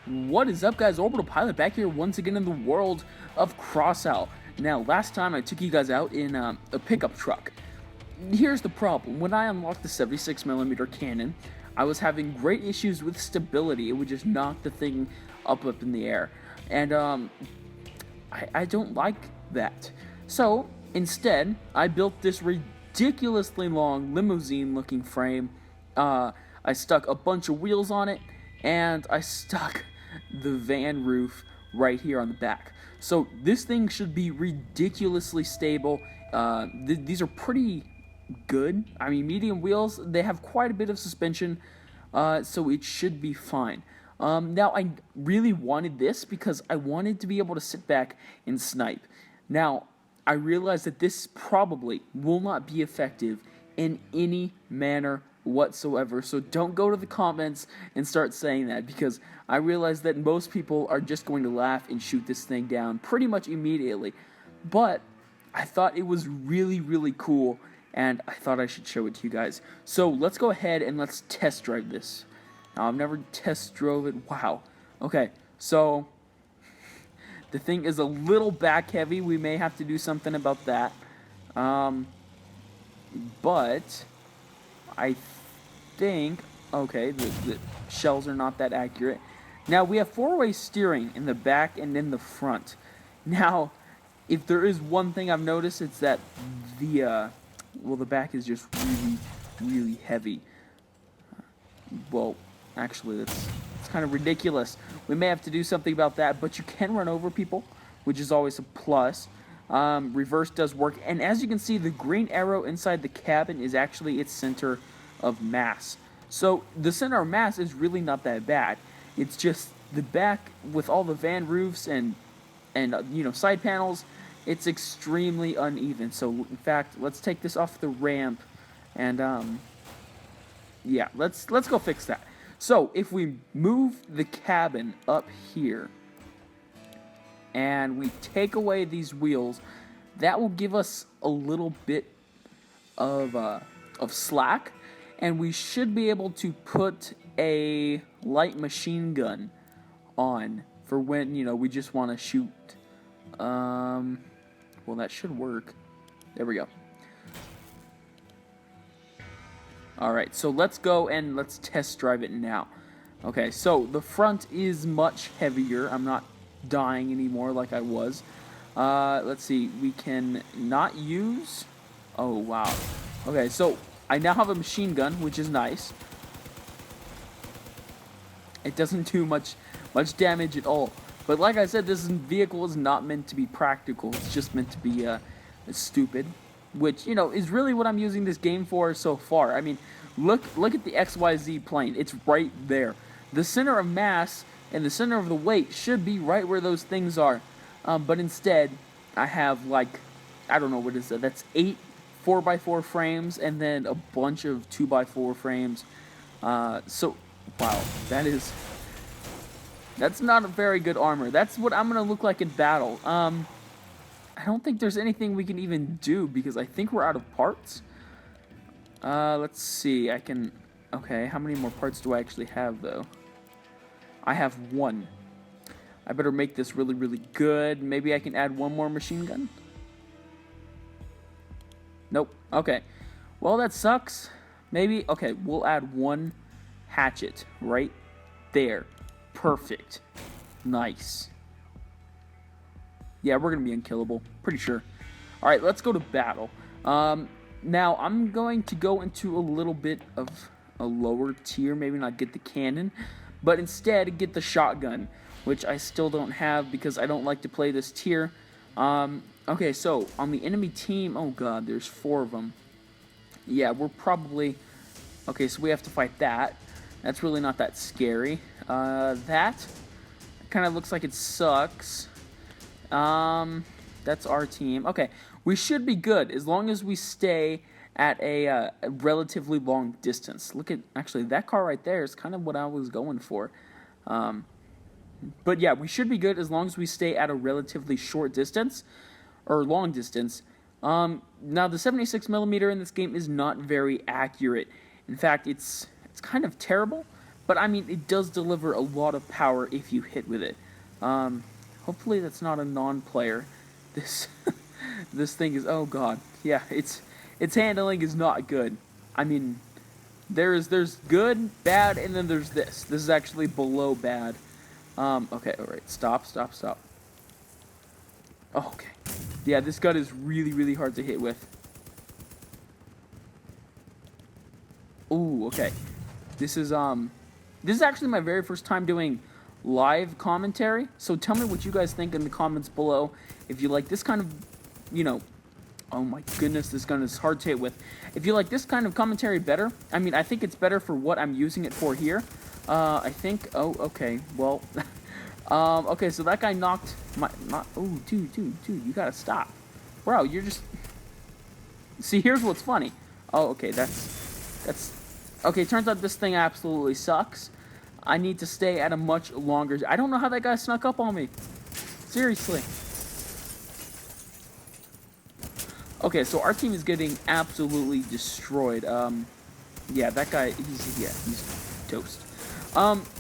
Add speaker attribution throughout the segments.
Speaker 1: What is up, guys? Orbital-Pilot back here once again in the world of Crossout. Now, last time I took you guys out in a pickup truck. Here's the problem. When I unlocked the 76mm cannon, I was having great issues with stability. It would just knock the thing up in the air. And I don't like that. So, instead, I built this ridiculously long limousine-looking frame. I stuck a bunch of wheels on it, and I stuck the van roof right here on the back. So this thing should be ridiculously stable. These are pretty good. I mean, medium wheels, they have quite a bit of suspension, so it should be fine. Now, I really wanted this because I wanted to be able to sit back and snipe. Now, I realize that this probably will not be effective in any manner whatsoever, so don't go to the comments and start saying that, because I realize that most people are just going to laugh and shoot this thing down pretty much immediately. But I thought it was really cool, and I thought I should show it to you guys. So let's go ahead and let's test drive this. Now, I've never test drove it. Wow. Okay, so the thing is a little back heavy. We may have to do something about that. But I think, okay, the shells are not that accurate. Now, we have four-way steering in the back and in the front. Now, if there is one thing I've noticed, it's that the back is just really heavy. Well, actually, it's kind of ridiculous. We may have to do something about that, but you can run over people, which is always a plus. Reverse does work, and as you can see, the green arrow inside the cabin is actually its center of mass. So the center of mass is really not that bad. It's just the back with all the van roofs and side panels, it's extremely uneven. So in fact, let's take this off the ramp, and yeah, let's go fix that. So if we move the cabin up here and we take away these wheels, that will give us a little bit of slack, and we should be able to put a light machine gun on for when, we just want to shoot. Well, that should work. There we go. Alright, so let's go and let's test drive it now. Okay, so the front is much heavier. I'm not dying anymore like I was. Let's see, we can not use... Oh, wow. Okay, so I now have a machine gun, which is nice. It doesn't do much damage at all. But like I said, this vehicle is not meant to be practical. It's just meant to be stupid, which, is really what I'm using this game for so far. I mean, look at the XYZ plane. It's right there. The center of mass and the center of the weight should be right where those things are. But instead, I have, like, I don't know what is that. That's 8 4x4 frames and then a bunch of 2x4 frames. So, wow, that's not a very good armor. That's what I'm going to look like in battle. I don't think there's anything we can even do because I think we're out of parts. Let's see. Okay, how many more parts do I actually have, though? I have 1. I better make this really good. Maybe I can add 1 more machine gun? Nope. Okay. Well, that sucks. Maybe. Okay, we'll add 1 hatchet right there. Perfect. Nice. Yeah, we're going to be unkillable. Pretty sure. Alright, let's go to battle. Now, I'm going to go into a little bit of a lower tier. Maybe not get the cannon, but instead get the shotgun, which I still don't have because I don't like to play this tier. Okay, so on the enemy team, oh god, there's 4 of them. Yeah, we're probably... Okay, so we have to fight that. That's really not that scary. That kind of looks like it sucks. That's our team. Okay, we should be good as long as we stay at a relatively long distance. Look at, actually, that car right there is kind of what I was going for. But yeah, we should be good as long as we stay at a relatively short distance, or long distance. Now, the 76mm in this game is not very accurate. In fact, it's kind of terrible, but I mean, it does deliver a lot of power if you hit with it. Hopefully that's not a non-player. This this thing is, oh god, yeah, its handling is not good. I mean, there's good, bad, and then there's this. This is actually below bad. Okay, alright, stop. Oh, okay. Yeah, this gun is really hard to hit with. Ooh, okay. This is actually my very first time doing live commentary. So tell me what you guys think in the comments below. If you like this kind of, you know, oh my goodness, this gun is hard to hit with. If you like this kind of commentary better, I mean, I think it's better for what I'm using it for here. I think, oh, okay, well, okay, so that guy knocked oh, dude, you gotta stop. Bro, you're just, see, here's what's funny. Oh, okay, that's, okay, turns out this thing absolutely sucks. I need to stay at a much longer, I don't know how that guy snuck up on me. Seriously. Okay, so our team is getting absolutely destroyed. Yeah, that guy, he's toast.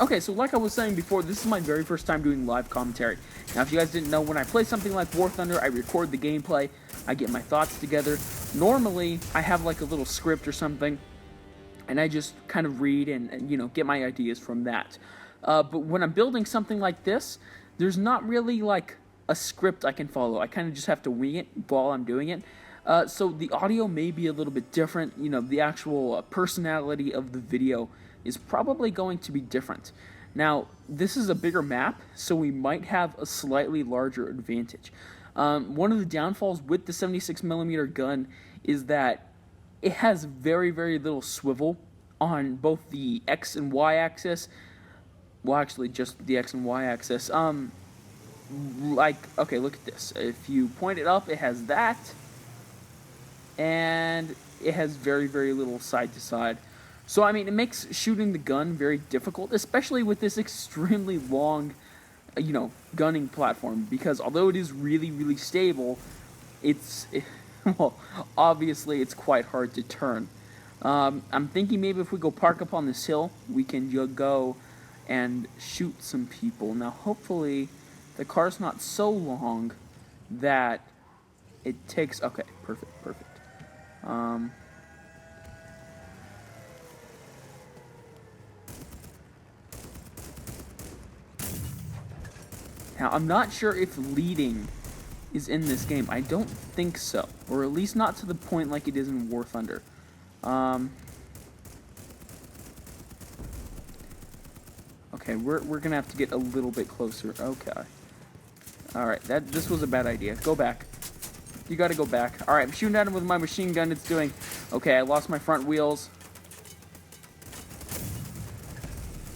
Speaker 1: Okay, so like I was saying before, this is my very first time doing live commentary. Now, if you guys didn't know, when I play something like War Thunder, I record the gameplay, I get my thoughts together. Normally, I have like a little script or something, and I just kind of read and you know, get my ideas from that. But when I'm building something like this, there's not really like a script I can follow. I kind of just have to wing it while I'm doing it. So the audio may be a little bit different. You know, the actual personality of the video is probably going to be different. Now, this is a bigger map, so we might have a slightly larger advantage. One of the downfalls with the 76mm gun is that it has very little swivel on both the X and Y axis. Well, actually, just the X and Y axis. Like, okay, look at this. If you point it up, it has that. And it has very little side to side. So, I mean, it makes shooting the gun very difficult, especially with this extremely long, you know, gunning platform. Because although it is really stable, well, obviously it's quite hard to turn. I'm thinking maybe if we go park up on this hill, we can go and shoot some people. Now, hopefully, the car's not so long that it takes... Okay, perfect. Now, I'm not sure if leading is in this game. I don't think so. Or at least not to the point like it is in War Thunder. Okay, we're gonna have to get a little bit closer. Okay. Alright, this was a bad idea. Go back. You gotta go back. Alright, I'm shooting at him with my machine gun. It's doing... Okay, I lost my front wheels.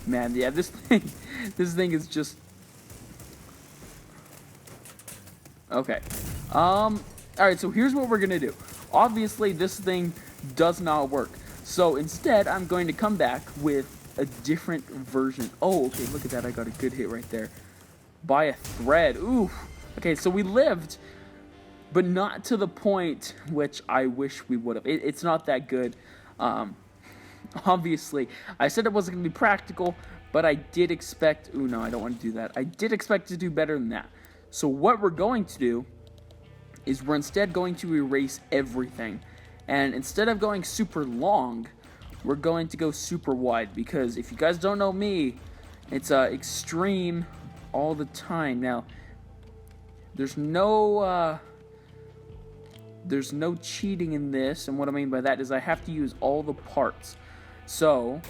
Speaker 1: Man, yeah, this thing is just... Okay. Alright, so here's what we're gonna do. Obviously, this thing does not work. So instead, I'm going to come back with a different version. Oh, okay, look at that. I got a good hit right there. By a thread. Ooh. Okay, so we lived, but not to the point which I wish we would have. It's not that good. Obviously, I said it wasn't going to be practical, but I did expect... Ooh, no, I don't want to do that. I did expect to do better than that. So what we're going to do is we're instead going to erase everything. And instead of going super long, we're going to go super wide. Because if you guys don't know me, it's extreme all the time. Now, there's no cheating in this. And what I mean by that is I have to use all the parts. So,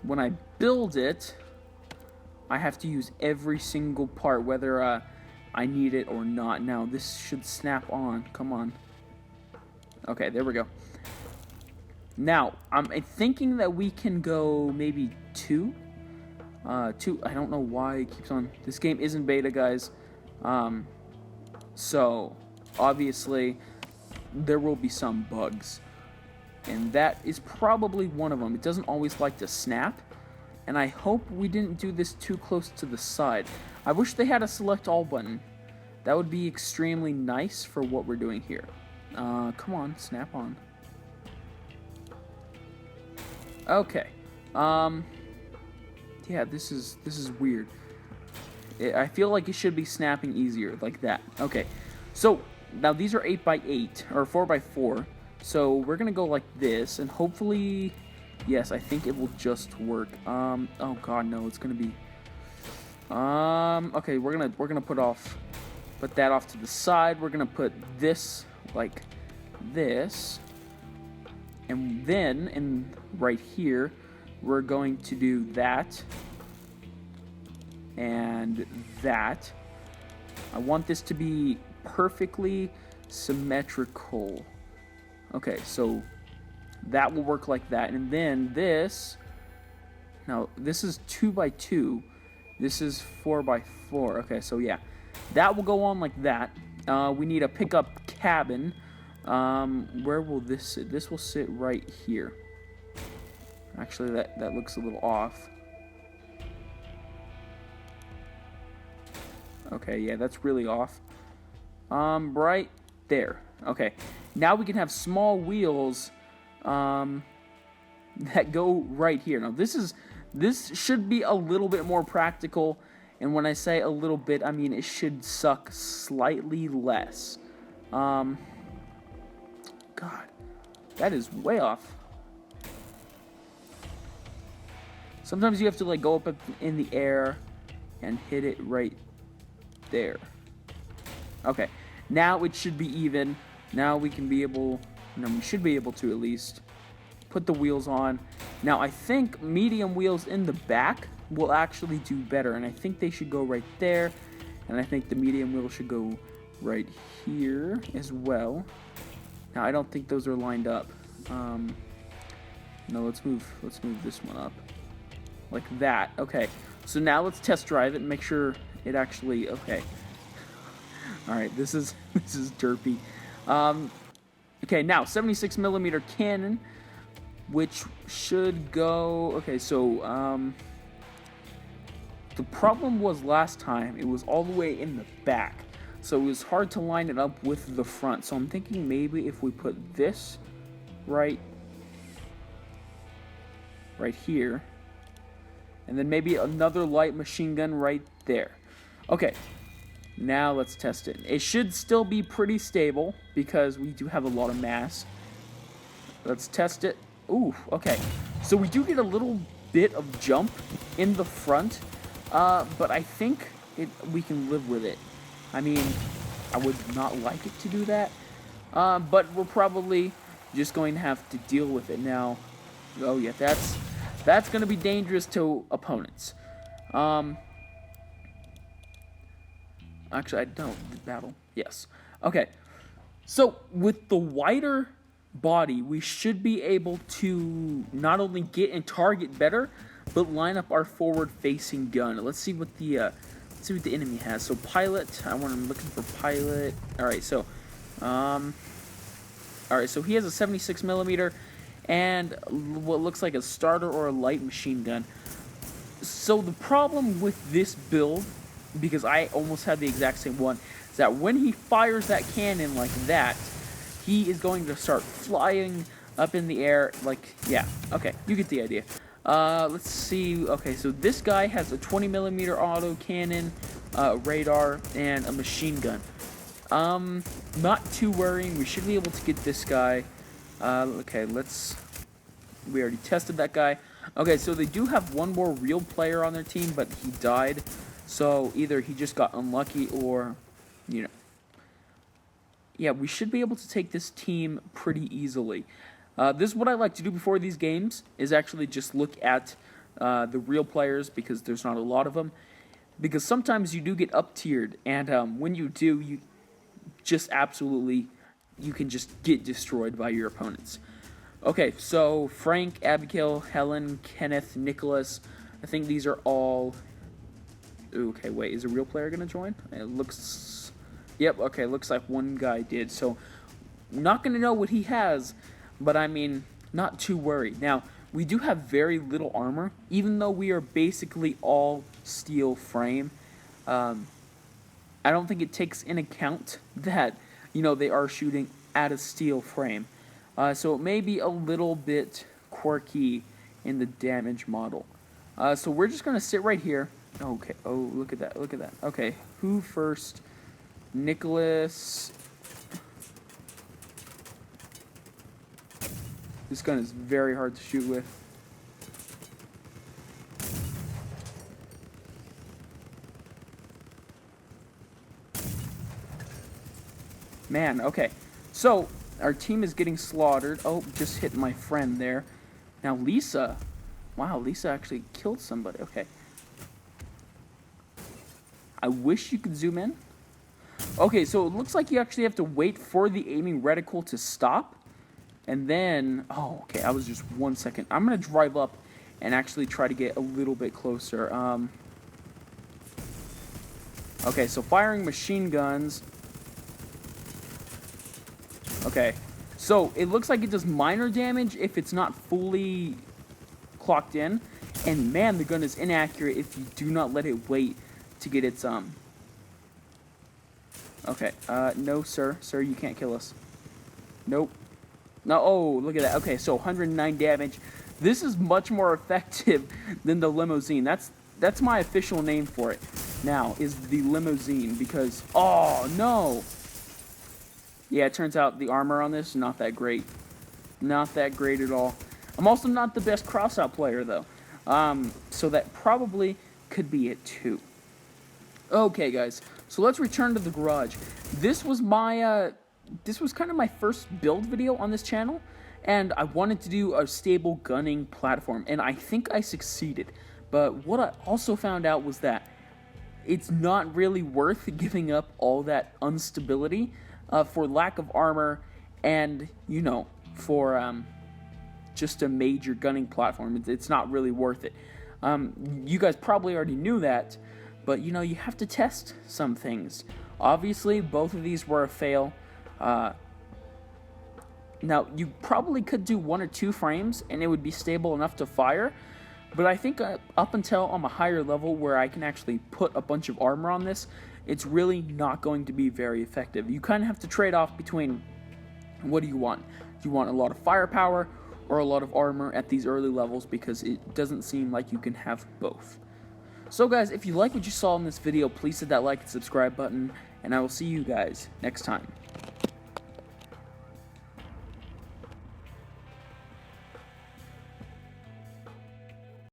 Speaker 1: when I build it, I have to use every single part, whether I need it or not. Now, this should snap on. Come on. Okay, there we go. Now, I'm thinking that we can go maybe 2. I don't know why it keeps on... This game isn't beta, guys. So, obviously, there will be some bugs. And that is probably one of them. It doesn't always like to snap. And I hope we didn't do this too close to the side. I wish they had a select all button. That would be extremely nice for what we're doing here. Come on, snap on. Okay. Yeah, this is weird. I feel like it should be snapping easier, like that. Okay, so now these are 8x8, or 4x4. So we're gonna go like this, and hopefully, yes, I think it will just work. Oh god, no, it's gonna be, okay, we're gonna put that off to the side. We're gonna put this like this, and then right here, we're going to do that and that. I want this to be perfectly symmetrical. Okay, so that will work like that. And then this, now this is 2x2. This is 4x4. Okay, so yeah, that will go on like that. We need a pickup cabin. Where will this sit? This will sit right here. Actually, that looks a little off. Okay, yeah, that's really off. Right there. Okay, now we can have small wheels that go right here. Now this should be a little bit more practical, and when I say a little bit, I mean it should suck slightly less. God, that is way off. Sometimes you have to like go up in the air and hit it right there. Okay, now it should be even. Now we can be able, we should be able to at least put the wheels on. Now I think medium wheels in the back will actually do better, and I think they should go right there, and I think the medium wheel should go right here as well. Now I don't think those are lined up. No, let's move this one up like that. Okay, so now let's test drive it and make sure it actually, okay. All right, this is derpy. Okay, now 76mm cannon, which should go. Okay, so the problem was last time it was all the way in the back, so it was hard to line it up with the front. So I'm thinking maybe if we put this right here, and then maybe another light machine gun right there. Okay. Now let's test it. It should still be pretty stable because we do have a lot of mass. Let's test it. Ooh, okay. So we do get a little bit of jump in the front, but I think we can live with it. I mean, I would not like it to do that, but we're probably just going to have to deal with it now. Oh yeah, that's going to be dangerous to opponents. Actually, I don't battle. Yes. Okay. So with the wider body, we should be able to not only get and target better, but line up our forward-facing gun. Let's see what the enemy has. So pilot. I'm looking for pilot. All right. So, all right. So he has a 76mm and what looks like a starter or a light machine gun. So the problem with this build, because I almost had the exact same one, is that when he fires that cannon like that, he is going to start flying up in the air, like, yeah, okay, you get the idea. Let's see, okay, so this guy has a 20mm auto cannon, radar, and a machine gun. Not too worrying, we should be able to get this guy. Okay, we already tested that guy. Okay, so they do have one more real player on their team, but he died. So either he just got unlucky or, yeah, we should be able to take this team pretty easily. This is what I like to do before these games, is actually just look at the real players, because there's not a lot of them. Because sometimes you do get up-tiered, and when you do, you can just get destroyed by your opponents. Okay, so Frank, Abigail, Helen, Kenneth, Nicholas, I think these are all... Okay, wait, is a real player going to join? It looks... Yep, okay, looks like one guy did. So, not going to know what he has, but I mean, not too worried. Now, we do have very little armor, even though we are basically all steel frame. I don't think it takes in account that, they are shooting at a steel frame. So it may be a little bit quirky in the damage model. So we're just gonna sit right here. Okay. Oh, look at that. Look at that. Okay. Who first? Nicholas. This gun is very hard to shoot with. Man, okay. So, our team is getting slaughtered. Oh, just hit my friend there. Now, Lisa. Wow, Lisa actually killed somebody. Okay. I wish you could zoom in. Okay, so it looks like you actually have to wait for the aiming reticle to stop. And then, oh, okay, I was just 1 second. I'm going to drive up and actually try to get a little bit closer. Okay, so firing machine guns. Okay, so it looks like it does minor damage if it's not fully clocked in. And man, the gun is inaccurate if you do not let it wait to get its, Okay, no, sir. Sir, you can't kill us. Nope. No, oh, look at that. Okay, so 109 damage. This is much more effective than the limousine. That's my official name for it now, is the limousine, because, oh, no. Yeah, it turns out the armor on this is not that great. Not that great at all. I'm also not the best Crossout player, though. So that probably could be it, too. Okay, guys, so let's return to the garage. This was my, this was kind of my first build video on this channel, and I wanted to do a stable gunning platform, and I think I succeeded. But what I also found out was that it's not really worth giving up all that instability for lack of armor and, you know, for just a major gunning platform. It's not really worth it. You guys probably already knew that, but, you know, you have to test some things. Obviously, both of these were a fail. Now, you probably could do 1 or 2 frames, and it would be stable enough to fire. But I think up until I'm a higher level where I can actually put a bunch of armor on this, it's really not going to be very effective. You kind of have to trade off between what do you want? Do you want a lot of firepower or a lot of armor at these early levels? Because it doesn't seem like you can have both. So guys, if you like what you saw in this video, please hit that like and subscribe button, and I will see you guys next time.